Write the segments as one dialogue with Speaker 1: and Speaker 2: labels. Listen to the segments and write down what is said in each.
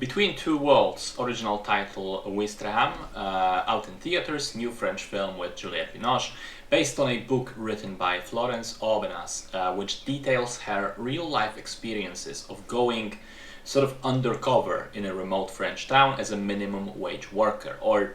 Speaker 1: Between Two Worlds, original title Ouistreham, out in theaters, new French film with Juliette Binoche, based on a book written by Florence Aubenas, which details her real-life experiences of going sort of undercover in a remote French town as a minimum wage worker, or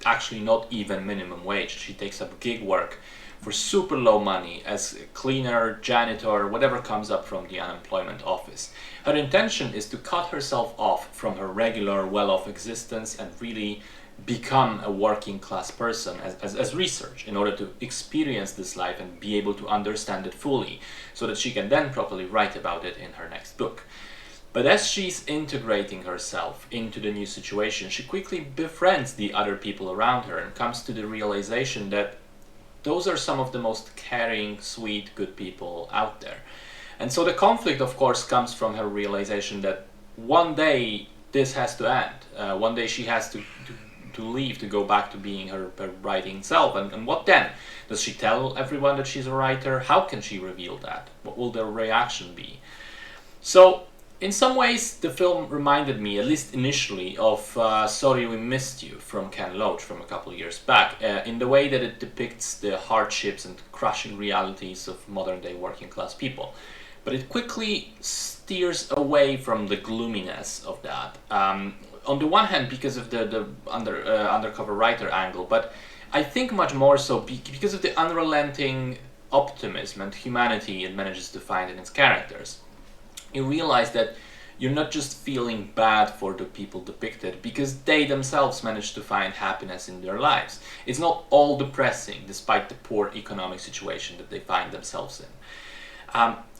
Speaker 1: actually not even minimum wage. She takes up gig work for super low money as a cleaner, janitor, whatever comes up from the unemployment office. Her intention is to cut herself off from her regular well-off existence and really become a working class person as research in order to experience this life and be able to understand it fully so that she can then properly write about it in her next book. But as she's integrating herself into the new situation, she quickly befriends the other people around her and comes to the realization that those are some of the most caring, sweet, good people out there. And so the conflict, of course, comes from her realization that one day this has to end. One day she has to leave, to go back to being her writing self. And what then? Does she tell everyone that she's a writer? How can she reveal that? What will their reaction be? So, in some ways, the film reminded me, at least initially, of Sorry We Missed You from Ken Loach from a couple of years back, in the way that it depicts the hardships and crushing realities of modern-day working-class people. But it quickly steers away from the gloominess of that. On the one hand, because of the undercover writer angle, but I think much more so because of the unrelenting optimism and humanity it manages to find in its characters. You realize that you're not just feeling bad for the people depicted because they themselves manage to find happiness in their lives. It's not all depressing despite the poor economic situation that they find themselves in.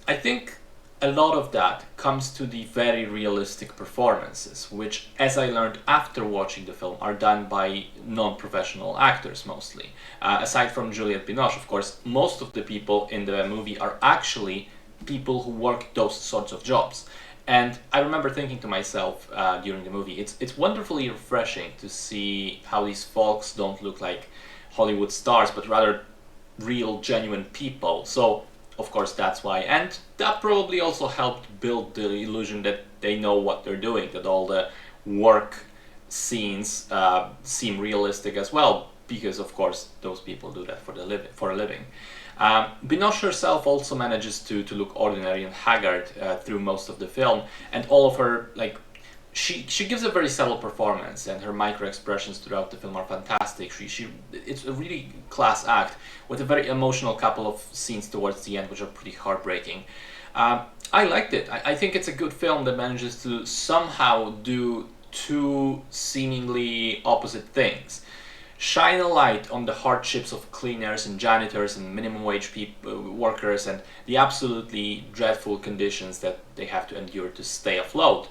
Speaker 1: I think a lot of that comes to the very realistic performances, which, as I learned after watching the film, are done by non-professional actors mostly. Aside from Juliette Binoche, of course, most of the people in the movie are actually people who work those sorts of jobs. And I remember thinking to myself during the movie, it's wonderfully refreshing to see how these folks don't look like Hollywood stars, but rather real, genuine people. So, of course, that's why. And that probably also helped build the illusion that they know what they're doing, that all the work scenes seem realistic as well, because, of course, those people do that for a living. Binoche herself also manages to look ordinary and haggard through most of the film, and all of her, she gives a very subtle performance, and her micro expressions throughout the film are fantastic. It's a really class act with a very emotional couple of scenes towards the end, which are pretty heartbreaking. I liked it. I think it's a good film that manages to somehow do two seemingly opposite things. Shine a light on the hardships of cleaners and janitors and minimum wage workers and the absolutely dreadful conditions that they have to endure to stay afloat,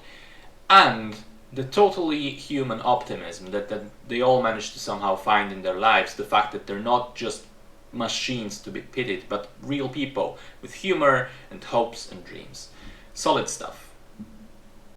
Speaker 1: and the totally human optimism that they all manage to somehow find in their lives, the fact that they're not just machines to be pitied, but real people with humor and hopes and dreams. Solid stuff.